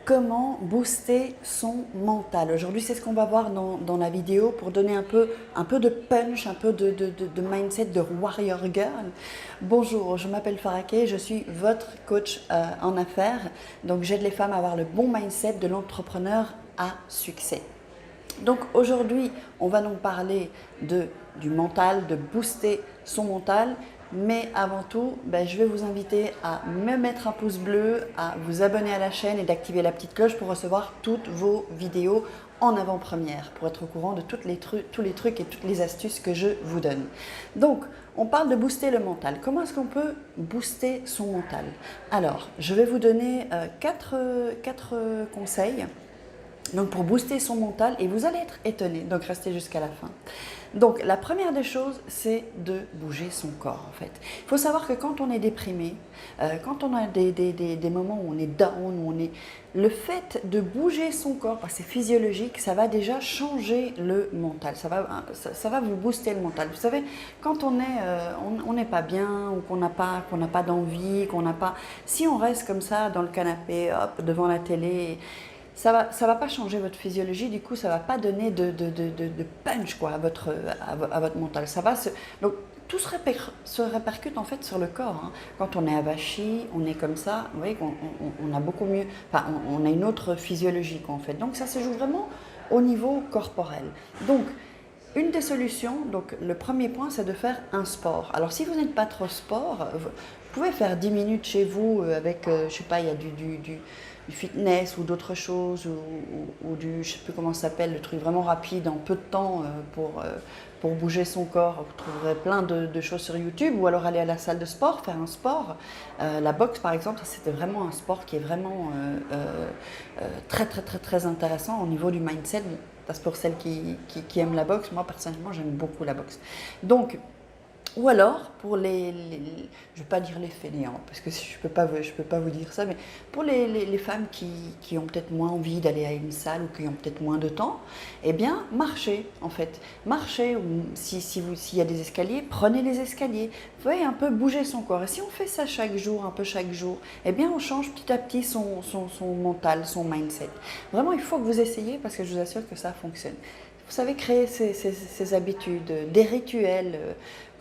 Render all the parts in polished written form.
comment booster son mental. Aujourd'hui, c'est ce qu'on va voir dans la vidéo pour donner un peu de punch, un peu de mindset de warrior girl. Bonjour, je m'appelle Faraké, je suis votre coach en affaires. Donc, j'aide les femmes à avoir le bon mindset de l'entrepreneur à succès. Donc aujourd'hui, on va donc parler du mental, de booster son mental. Mais avant tout, je vais vous inviter à me mettre un pouce bleu, à vous abonner à la chaîne et d'activer la petite cloche pour recevoir toutes vos vidéos en avant-première, pour être au courant de tous les trucs et toutes les astuces que je vous donne. Donc, on parle de booster le mental. Comment est-ce qu'on peut booster son mental? Alors, je vais vous donner quatre conseils. Donc pour booster son mental, et vous allez être étonné, donc restez jusqu'à la fin. Donc la première des choses, c'est de bouger son corps en fait. Il faut savoir que quand on est déprimé, quand on a des moments où on est down, où on est... le fait de bouger son corps, parce que c'est physiologique, ça va déjà changer le mental, ça va vous booster le mental. Vous savez, quand on n'est pas bien, ou qu'on n'a pas d'envie, si on reste comme ça dans le canapé, hop, devant la télé, ça va pas changer votre physiologie, du coup ça va pas donner de punch quoi, à votre mental. Donc tout se répercute en fait sur le corps. Hein. Quand on est avachi, on est comme ça, vous voyez qu'on a beaucoup mieux, enfin on a une autre physiologie en fait. Donc ça se joue vraiment au niveau corporel. Donc une des solutions, donc le premier point, c'est de faire un sport. Alors si vous n'êtes pas trop sport, vous pouvez faire 10 minutes chez vous avec, je sais pas, il y a du fitness ou d'autres choses, ou du, je sais plus comment ça s'appelle, le truc vraiment rapide en peu de temps pour bouger son corps. Vous trouverez plein de choses sur YouTube, ou alors aller à la salle de sport, faire un sport. La boxe par exemple, c'était vraiment un sport qui est vraiment très intéressant au niveau du mindset. Parce que pour celles qui aiment la boxe, moi personnellement j'aime beaucoup la boxe. Donc, ou alors pour je ne vais pas dire les fainéants, parce que je peux pas vous dire ça, mais pour les femmes qui ont peut-être moins envie d'aller à une salle ou qui ont peut-être moins de temps, eh bien marchez en fait. Marchez, ou s'il y a des escaliers, prenez les escaliers. Vous voyez, un peu bouger son corps. Et si on fait ça chaque jour, eh bien on change petit à petit son mental, son mindset. Vraiment, il faut que vous essayiez, parce que je vous assure que ça fonctionne. Vous savez, créer ces habitudes, des rituels,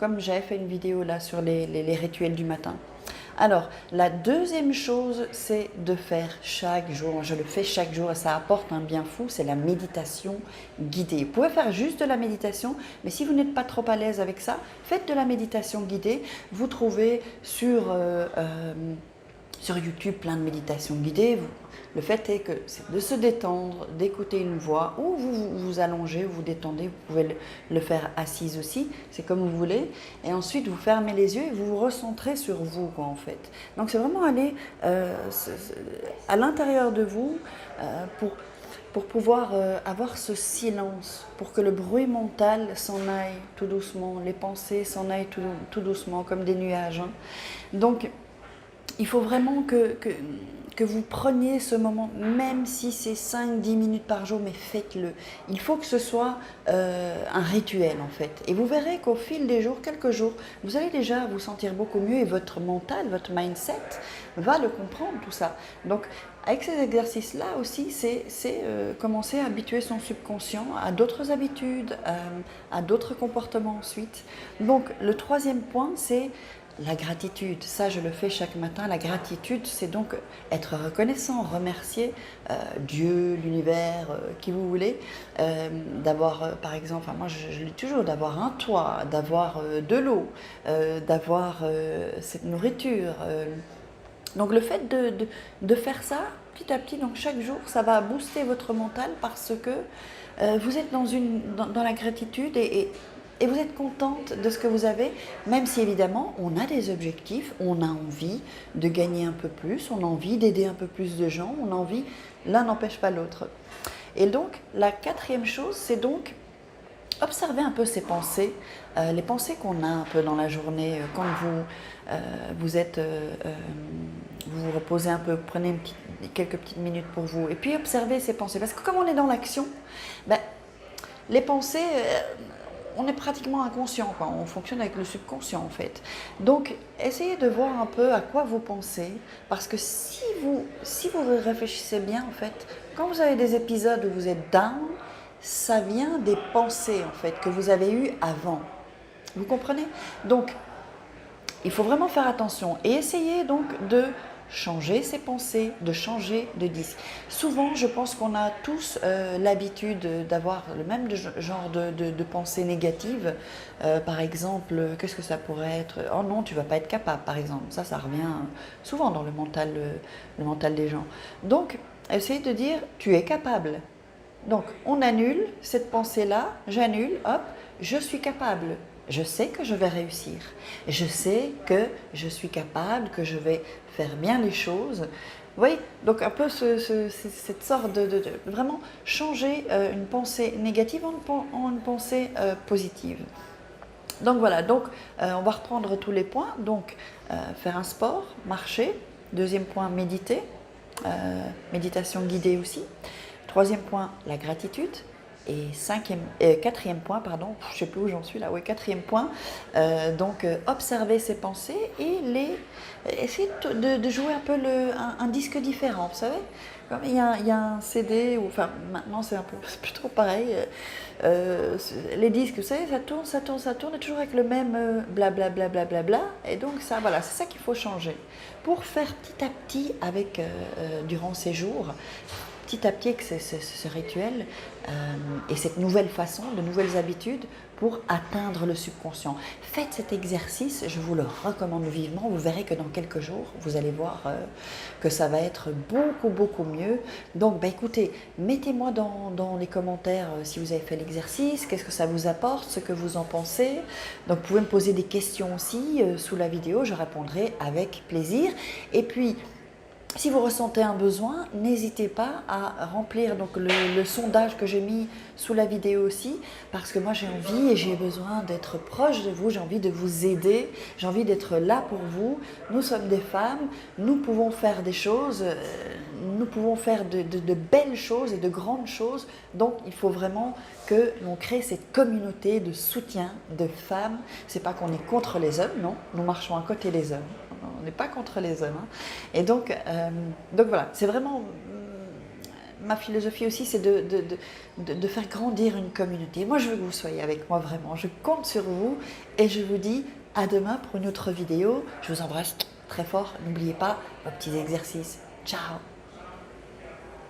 comme j'avais fait une vidéo là sur les rituels du matin. Alors, la deuxième chose, c'est de faire chaque jour, je le fais chaque jour et ça apporte un bien fou, c'est la méditation guidée. Vous pouvez faire juste de la méditation, mais si vous n'êtes pas trop à l'aise avec ça, faites de la méditation guidée. Vous trouvez sur YouTube plein de méditations guidées. Le fait est que c'est de se détendre, d'écouter une voix, ou vous vous allongez, vous détendez, vous pouvez le faire assise aussi, c'est comme vous voulez. Et ensuite, vous fermez les yeux et vous vous recentrez sur vous, quoi, en fait. Donc, c'est vraiment aller à l'intérieur de vous pour pouvoir avoir ce silence, pour que le bruit mental s'en aille tout doucement, les pensées s'en aillent tout doucement, comme des nuages. Hein. Donc, il faut vraiment que vous preniez ce moment, même si c'est 5-10 minutes par jour, mais faites-le. Il faut que ce soit un rituel en fait. Et vous verrez qu'au fil des jours, quelques jours, vous allez déjà vous sentir beaucoup mieux et votre mental, votre mindset va le comprendre tout ça. Donc avec ces exercices-là aussi, c'est commencer à habituer son subconscient à d'autres habitudes, à d'autres comportements ensuite. Donc le troisième point, c'est la gratitude. Ça, je le fais chaque matin. La gratitude, c'est donc être reconnaissant, remercier Dieu, l'univers, qui vous voulez, d'avoir, par exemple, enfin, moi je le dis toujours, d'avoir un toit, d'avoir de l'eau, d'avoir cette nourriture. Donc le fait de faire ça, petit à petit, donc chaque jour, ça va booster votre mental parce que vous êtes dans la gratitude et vous êtes contente de ce que vous avez, même si évidemment on a des objectifs, on a envie de gagner un peu plus, on a envie d'aider un peu plus de gens, on a envie, l'un n'empêche pas l'autre. Et donc la quatrième chose, c'est donc observer un peu ces pensées, les pensées qu'on a un peu dans la journée, quand vous êtes, vous vous reposez un peu, prenez quelques petites minutes pour vous, et puis observez ces pensées, parce que comme on est dans l'action, les pensées, on est pratiquement inconscient, quoi. On fonctionne avec le subconscient en fait. Donc essayez de voir un peu à quoi vous pensez, parce que si vous réfléchissez bien en fait, quand vous avez des épisodes où vous êtes down, ça vient des pensées en fait que vous avez eues avant. Vous comprenez? Donc il faut vraiment faire attention et essayer donc de changer ses pensées, de changer de disque. Souvent, je pense qu'on a tous l'habitude d'avoir le même genre de pensées négatives. Par exemple, qu'est-ce que ça pourrait être? Oh non, tu vas pas être capable, par exemple. Ça revient souvent dans le mental des gens. Donc, essayez de dire, tu es capable. Donc, on annule cette pensée-là, j'annule, hop, je suis capable. Je sais que je vais réussir. Je sais que je suis capable, que je vais faire bien les choses. Vous voyez, donc un peu cette sorte de vraiment changer une pensée négative en une pensée positive. Donc voilà, donc on va reprendre tous les points. Donc faire un sport, marcher. Deuxième point, méditer. Méditation guidée aussi. Troisième point, la gratitude. Et quatrième point, pardon, je ne sais plus où j'en suis là, oui, quatrième point, observer ses pensées et essayer de jouer un peu un disque différent, vous savez. Comme il y a un CD, enfin maintenant c'est plus trop pareil, les disques, vous savez, ça tourne, et toujours avec le même blablabla, bla, bla, bla, bla, et donc ça, voilà, c'est ça qu'il faut changer. Pour faire petit à petit durant ces jours, petit à petit, ce rituel et cette nouvelle façon, de nouvelles habitudes pour atteindre le subconscient. Faites cet exercice, je vous le recommande vivement. Vous verrez que dans quelques jours, vous allez voir que ça va être beaucoup mieux. Donc, écoutez, mettez-moi dans les commentaires si vous avez fait l'exercice, qu'est-ce que ça vous apporte, ce que vous en pensez. Donc, vous pouvez me poser des questions aussi sous la vidéo, je répondrai avec plaisir. Et puis, si vous ressentez un besoin, n'hésitez pas à remplir donc le sondage que j'ai mis sous la vidéo aussi, parce que moi j'ai envie et j'ai besoin d'être proche de vous, j'ai envie de vous aider, j'ai envie d'être là pour vous. Nous sommes des femmes, nous pouvons faire des choses, nous pouvons faire de belles choses et de grandes choses, donc il faut vraiment que l'on crée cette communauté de soutien de femmes. C'est pas qu'on est contre les hommes, non, nous marchons à côté des hommes. On n'est pas contre les hommes. Hein. Et donc voilà, c'est vraiment ma philosophie aussi, c'est de faire grandir une communauté. Moi, je veux que vous soyez avec moi vraiment. Je compte sur vous et je vous dis à demain pour une autre vidéo. Je vous embrasse très fort. N'oubliez pas vos petits exercices. Ciao!